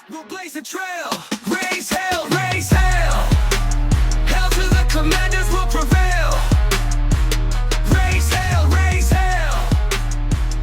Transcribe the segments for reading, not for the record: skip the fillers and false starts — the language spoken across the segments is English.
We'll blaze a trail, raise hell, raise hell. Hell to the commanders will prevail. Raise hell, raise hell.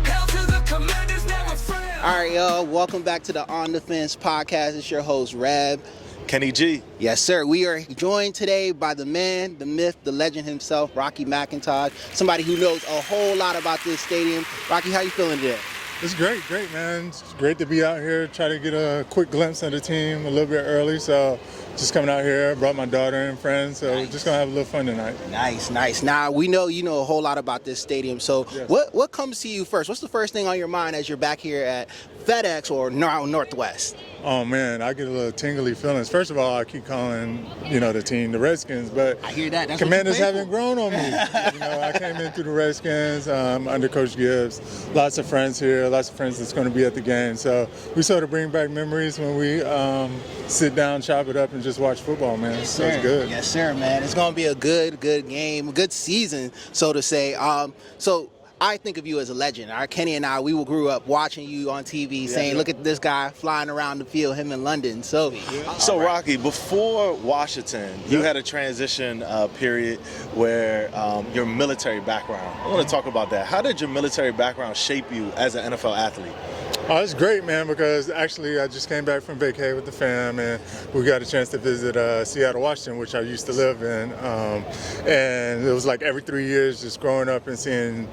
Hell to the commanders never fail. All right, y'all. Welcome back to the On the Fence podcast. It's your host, Rab. Kenny G. Yes, sir. We are joined today by the man, the myth, the legend himself, Rocky McIntosh. Somebody who knows a whole lot about this stadium. Rocky, how you feeling today? It's great, man. It's great to be out here, try to get a quick glimpse of the team a little bit early. So just coming out here, brought my daughter and friends. So Nice. Just going to have a little fun tonight. Nice. Now, we know you know a whole lot about this stadium. So Yes. what comes to you first? What's the first thing on your mind as you're back here at FedEx or now Northwest? Oh, man, I get a little tingly feelings. First of all, I keep calling, the team the Redskins, but I hear that. That's Commanders what you pay haven't grown on me. I came in through the Redskins under Coach Gibbs. Lots of friends here, lots of friends that's going to be at the game. So we sort of bring back memories when we sit down, chop it up, and just watch football, man. Yes, So it's sir. good. Yes, sir, man. It's going to be a good game, a good season, so to say. So I think of you as a legend. Kenny and I, we grew up watching you on TV saying, look at this guy flying around the field, him in London. So Rocky, before Washington, you had a transition period where your military background. I want to talk about that. How did your military background shape you as an NFL athlete? Oh, it's great, man, because actually I just came back from vacay with the fam, and we got a chance to visit Seattle, Washington, which I used to live in. And it was like every 3 years just growing up and seeing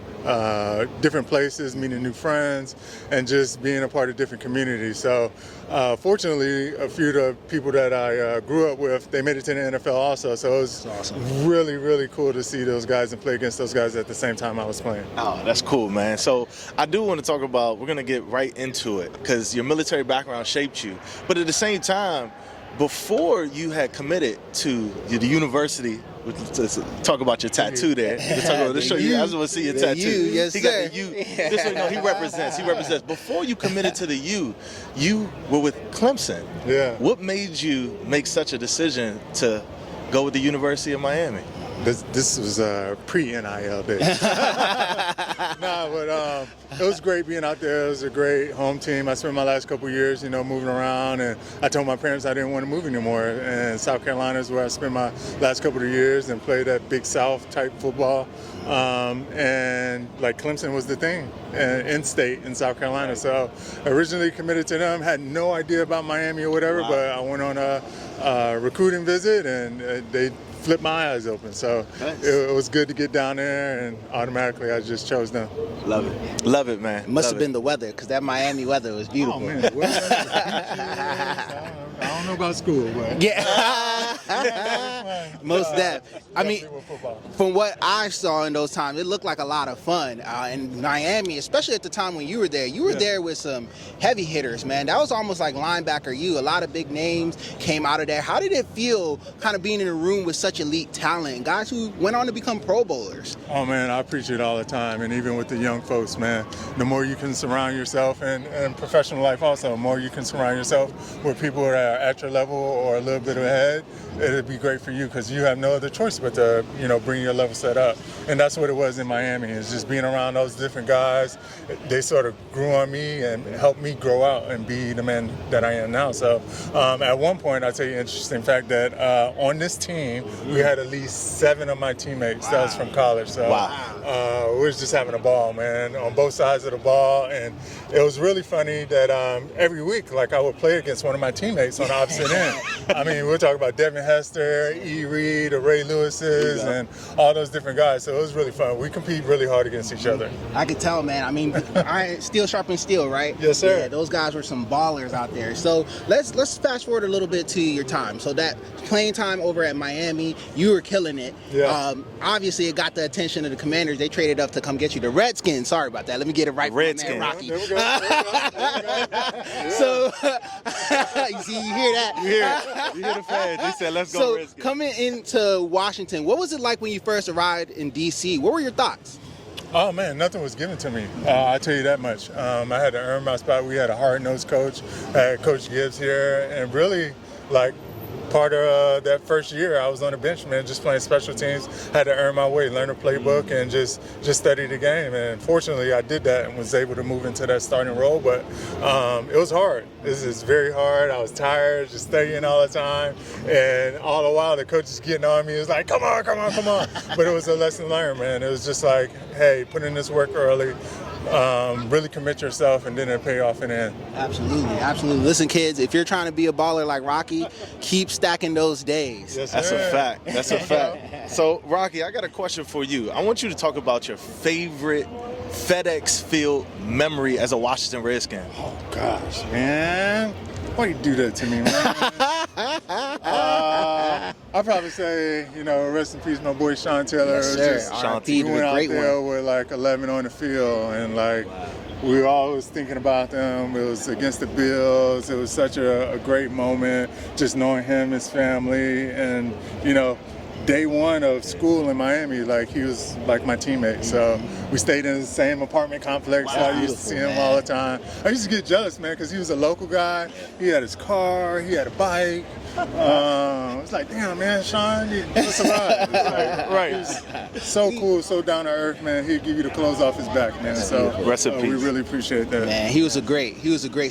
different places, meeting new friends, and just being a part of different communities. So fortunately, a few of the people that I grew up with, they made it to the NFL also. So it was really, really cool to see those guys and play against those guys at the same time I was playing. Oh, that's cool, man. So I do want to talk about, we're going to get right into it because your military background shaped you. But at the same time, before you had committed to the university, let's talk about your tattoo there. Let's show you. I just want to see your tattoo. Yes, he sir. got the U. This way, no, he represents. Before you committed to the U, you were with Clemson. Yeah. What made you make such a decision to go with the University of Miami? This was pre-NIL days. But it was great being out there. It was a great home team. I spent my last couple of years, moving around, and I told my parents I didn't want to move anymore. And South Carolina is where I spent my last couple of years and played that Big South type football. And like Clemson was the thing in-state in South Carolina. So originally committed to them, had no idea about Miami or whatever, but I went on a recruiting visit, and they flipped my eyes open. So Nice. it was good to get down there, and automatically I just chose them. Love it, man. must have been the weather, because that Miami weather was beautiful. Oh, man. The weather, the beaches, I don't know about school, but Yeah. Most def. I mean, definitely with football. from what I saw in those times, it looked like a lot of fun. In Miami, especially at the time when you were there with some heavy hitters, man. That was almost like linebacker you. A lot of big names came out of there. How did it feel kind of being in a room with such elite talent, guys who went on to become Pro Bowlers? Oh, man, I appreciate it all the time. And even with the young folks, man, the more you can surround yourself, and professional life also, the more you can surround yourself with people that are at your level or a little bit ahead, it'd be great for you because you have no other choice but to, bring your level set up. And that's what it was in Miami, is just being around those different guys. They sort of grew on me and helped me grow out and be the man that I am now. So at one point, I'll tell you an interesting fact that on this team, we had at least 7 of my teammates that was from college. So we was just having a ball, man, on both sides of the ball. And it was really funny that every week, like, I would play against one of my teammates on the opposite end. I mean, we're talking about Devin Hester, E. Reed, Ray Lewis's, and all those different guys. So it was really fun. We compete really hard against each other. I could tell, man. I mean, steel sharpens steel, right? Yes, sir. Yeah, those guys were some ballers out there. So let's fast forward a little bit to your time. So that playing time over at Miami, you were killing it. Yeah. Obviously, it got the attention of the Commanders. They traded up to come get you. The Redskins. Sorry about that. Let me get it right. Redskins. Man, Rocky. There we go. So you see, you hear that? You hear the fans. They said, let's go So Redskins. coming into Washington, what was it like when you first arrived in D.C.? What were your thoughts? Oh, man, nothing was given to me. I'll tell you that much. I had to earn my spot. We had a hard-nosed coach. I had Coach Gibbs here. And really, like, part of that first year, I was on the bench, man, just playing special teams. Had to earn my way, learn the playbook, and just study the game. And fortunately, I did that and was able to move into that starting role. But it was hard. This is very hard. I was tired, just studying all the time, and all the while the coach is getting on me. It was like, come on. But it was a lesson learned, man. It was just like, hey, put in this work early. Really commit yourself, and then it'll pay off in the end. Absolutely. Listen, kids, if you're trying to be a baller like Rocky, keep stacking those days. Yes, That's sir. a fact. So, Rocky, I got a question for you. I want you to talk about your favorite FedEx Field memory as a Washington Redskin. Oh, gosh, man. Why you do that to me, man? I'll probably say, rest in peace, my boy Sean Taylor. Yes, sir. Just- R.I.P. we to went the out great there one. with like 11 on the field, and we were always thinking about them. It was against the Bills. It was such a great moment, just knowing him, his family, and day one of school in Miami, he was like my teammate. So we stayed in the same apartment complex. So I used to see him all the time. I used to get jealous, man, because he was a local guy. He had his car, he had a bike. It's like, damn, man, Sean, you survived. Right. He's so cool, so down to earth, man. He'd give you the clothes off his back, man. So Rest in we peace. really appreciate that. Man, he was a great.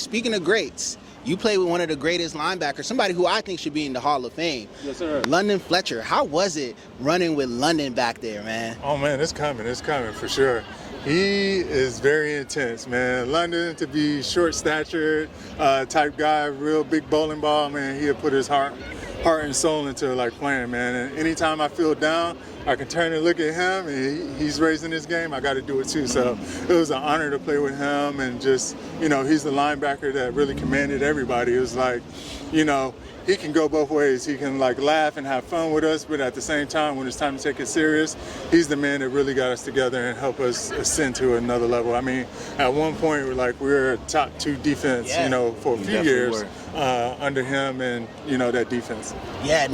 Speaking of greats, you played with one of the greatest linebackers, somebody who I think should be in the Hall of Fame. Yes, sir. London Fletcher. How was it running with London back there, man? Oh, man, it's coming for sure. He is very intense, man. London, to be short-statured type guy, real big bowling ball, man, he'll put his heart and soul into playing, man. And anytime I feel down, I can turn and look at him, and he's raising his game. I got to do it too. So it was an honor to play with him, and just, he's the linebacker that really commanded everybody. It was like, he can go both ways. He can laugh and have fun with us, but at the same time, when it's time to take it serious, he's the man that really got us together and helped us ascend to another level. I mean, at one point, we were a top 2 defense, for a few definitely years were. under him and that defense. Yeah,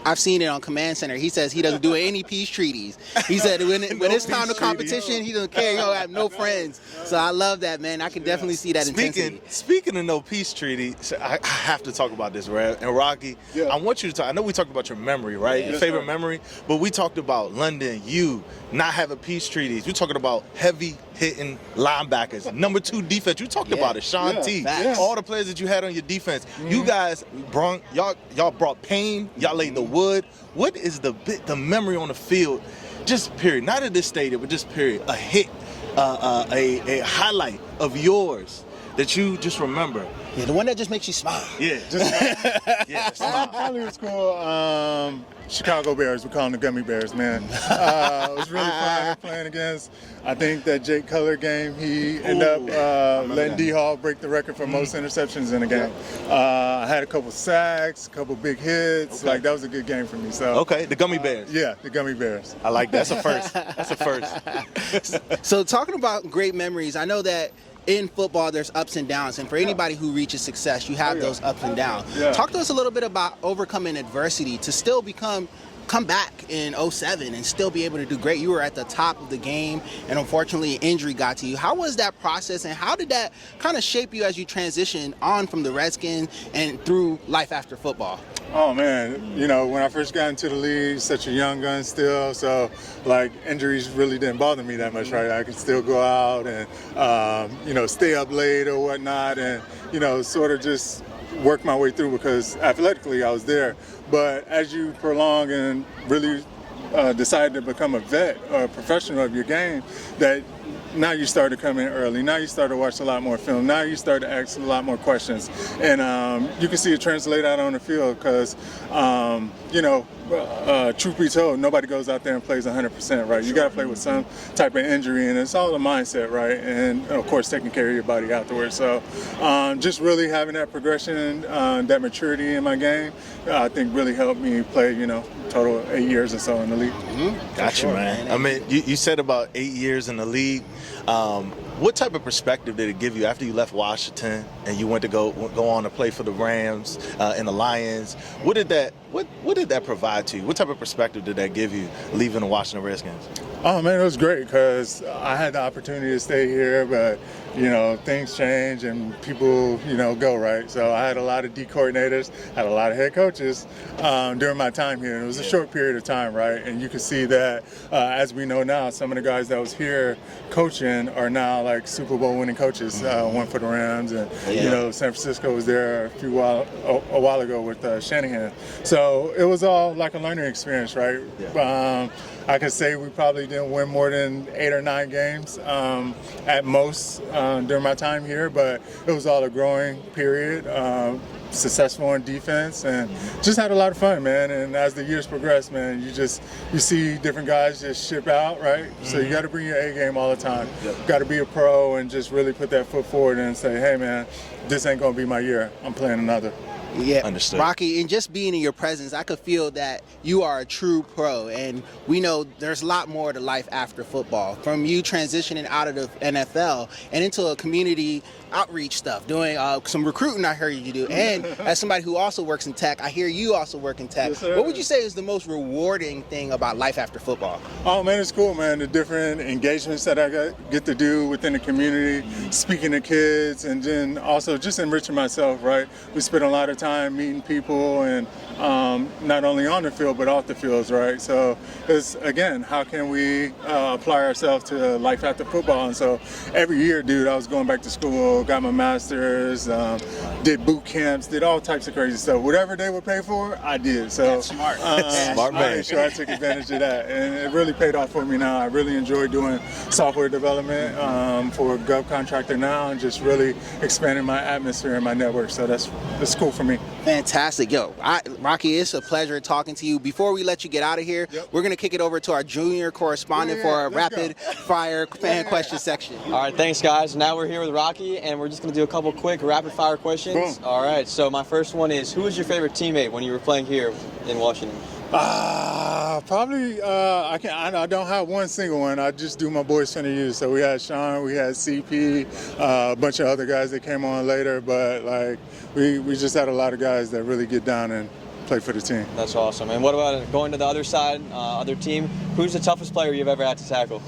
I've seen it on Command Center. He says he doesn't do any peace treaties. He said when it's time to competition, he doesn't care. I have no friends. So I love that, man. I can definitely see that intensity. Speaking of no peace treaty, I have to talk about this, right? And Rocky, I want you to talk. I know we talked about your memory, right? Your favorite memory, but we talked about London, you not having peace treaties. We're talking about heavy hitting linebackers, number 2 defense. You talked about it, Sean T. facts. All the players that you had on your defense. You guys y'all brought pain. Y'all laid the wood. What is the memory on the field? Just period. Not at this stadium, but just period. A hit, a highlight of yours that you just remember. Yeah, the one that just makes you smile. Yeah. Probably was cool. Chicago Bears, we call them the Gummy Bears, man. It was really fun playing against. I think that Jake Cutler game, he ended up letting D Hall break the record for most interceptions in a game. I had a couple sacks, a couple big hits. That was a good game for me. So Okay, the Gummy Bears. yeah, the Gummy Bears. I like that. That's a first. So talking about great memories, I know that in football there's ups and downs, and for anybody who reaches success, you have those ups and downs. Yeah. Talk to us a little bit about overcoming adversity to still come back in 07 and still be able to do great. You were at the top of the game, and unfortunately injury got to you. How was that process, and how did that kind of shape you as you transitioned on from the Redskins and through life after football? Oh man, when I first got into the league, such a young gun still, so injuries really didn't bother me that much, right? I could still go out and stay up late or whatnot, and sort of just work my way through because athletically I was there. But as you prolong and really decide to become a vet or a professional of your game, that now you start to come in early. Now you start to watch a lot more film. Now you start to ask a lot more questions. And you can see it translate out on the field because, truth be told, nobody goes out there and plays 100%, right? You got to play with some type of injury, and it's all a mindset, right? And, of course, taking care of your body afterwards. So just really having that progression, that maturity in my game, I think really helped me play, total 8 years or so in the league. Gotcha, man. I mean, you said about 8 years in the league. What type of perspective did it give you after you left Washington and you went to go on to play for the Rams and the Lions? What did that provide to you? What type of perspective did that give you leaving the Washington Redskins? Oh man, it was great because I had the opportunity to stay here, but things change and people, go, right? So I had a lot of D coordinators, had a lot of head coaches during my time here. And it was a short period of time, right? And you can see that, as we know now, some of the guys that was here coaching are now like Super Bowl winning coaches. One for the Rams, and San Francisco was there a while ago with Shanahan. So it was all like a learning experience, right? Yeah. I could say we probably didn't win more than 8 or 9 games at most during my time here, but it was all a growing period. Successful in defense and just had a lot of fun, man. And as the years progress, man, you see different guys just ship out, right? So you got to bring your A game all the time. Got to be a pro and just really put that foot forward and say, hey, man, this ain't gonna be my year. I'm playing another. Yeah, understood. Rocky, and just being in your presence, I could feel that you are a true pro, and we know there's a lot more to life after football. From you transitioning out of the NFL and into a community outreach stuff, doing some recruiting I heard you do, and as somebody who also works in tech, I hear you also work in tech. Yes, what would you say is the most rewarding thing about life after football? Oh, man, it's cool, man. The different engagements that I get to do within the community, speaking to kids, and then also just enriching myself, right? We spend a lot of time meeting people and not only on the field but off the fields, right? So it's, again, how can we apply ourselves to life after football? And so every year, dude, I was going back to school, got my master's, did boot camps, did all types of crazy stuff. Whatever they would pay for, I did. So that's smart. Smart man. I made sure I took advantage of that, and it really paid off for me now. I really enjoy doing software development for a gov contractor now, and just really expanding my atmosphere and my network. So that's cool for me. Fantastic. Yo, Rocky, it's a pleasure talking to you. Before we let you get out of here, we're going to kick it over to our junior correspondent for a rapid fire fan question section. All right, thanks, guys. Now we're here with Rocky, and we're just going to do a couple quick rapid fire questions. Boom. All right, so my first one is, who was your favorite teammate when you were playing here in Washington? Probably, I don't have one single one. I just do my boys center use. So we had Sean, we had CP, a bunch of other guys that came on later, but like we just had a lot of guys that really get down and play for the team. That's awesome. And what about going to the other side, other team? Who's the toughest player you've ever had to tackle?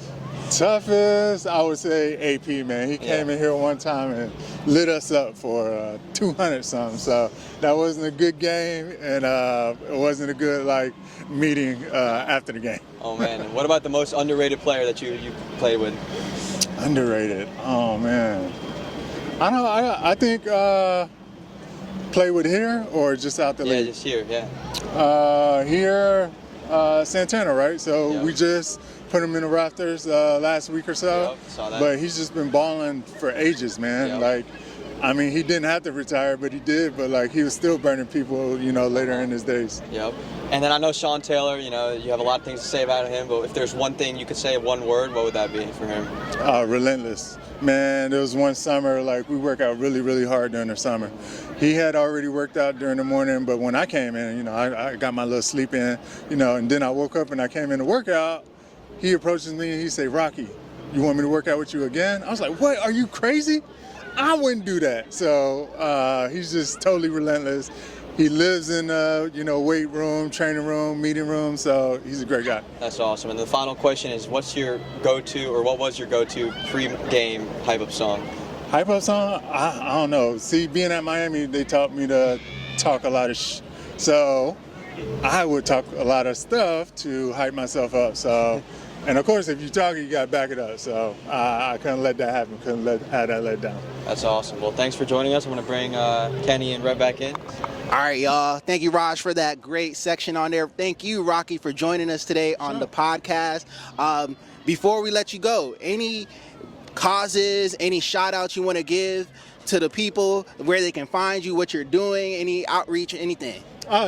Toughest, I would say AP, man. He came in here one time and lit us up for 200 something. So that wasn't a good game, and it wasn't a good meeting after the game. Oh man, and what about the most underrated player that you played with? Underrated? Oh man, I think play with here or just out the league? Yeah, just here. Yeah. Here, Santana, right? So we just put him in the rafters last week or so. Yep, saw that. But he's just been balling for ages, man. Yep. He didn't have to retire, but he did. But he was still burning people, later in his days. Yep. And then I know Sean Taylor. You have a lot of things to say about him. But if there's one thing you could say, one word, what would that be for him? Relentless. Man, there was one summer, we work out really, really hard during the summer. He had already worked out during the morning, but when I came in, I got my little sleep in, and then I woke up and I came in to work out. He approaches me and he say, "Rocky, you want me to work out with you again?" I was like, "What? Are you crazy? I wouldn't do that." So he's just totally relentless. He lives in weight room, training room, meeting room. So he's a great guy. That's awesome. And the final question is, what was your go-to pre-game hype-up song? Hype-up song? I don't know. See, being at Miami, they taught me to talk a lot of so I would talk a lot of stuff to hype myself up. So. And of course, if you talk, you got to back it up. So I couldn't let that happen. Couldn't have that let down. That's awesome. Well, thanks for joining us. I'm going to bring Kenny and Red back in. All right, y'all. Thank you, Raj, for that great section on there. Thank you, Rocky, for joining us today on the podcast. Before we let you go, any causes, any shout outs you want to give to the people, where they can find you, what you're doing, any outreach, anything?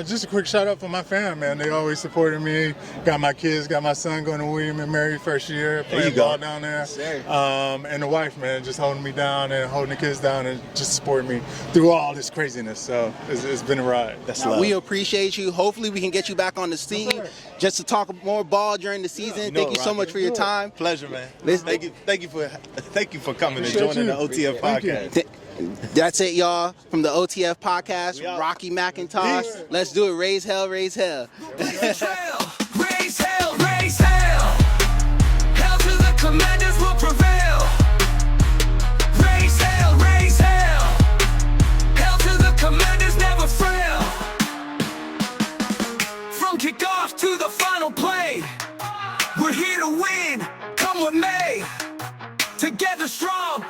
Just a quick shout out for my fam, man. They always supported me. Got my kids, got my son going to William and Mary first year, playing ball down there. And the wife, man, just holding me down and holding the kids down and just supporting me through all this craziness. So it's been a ride. That's love. We appreciate you. Hopefully we can get you back on the scene just to talk more ball during the season. Thank you so much for your time. Pleasure, man. Thank you for coming and joining the OTF podcast. That's it, y'all. From the OTF podcast, Rocky McIntosh. Let's do it. Raise hell, raise hell. Raise hell, raise hell, raise hell. Hell to the commanders will prevail. strong.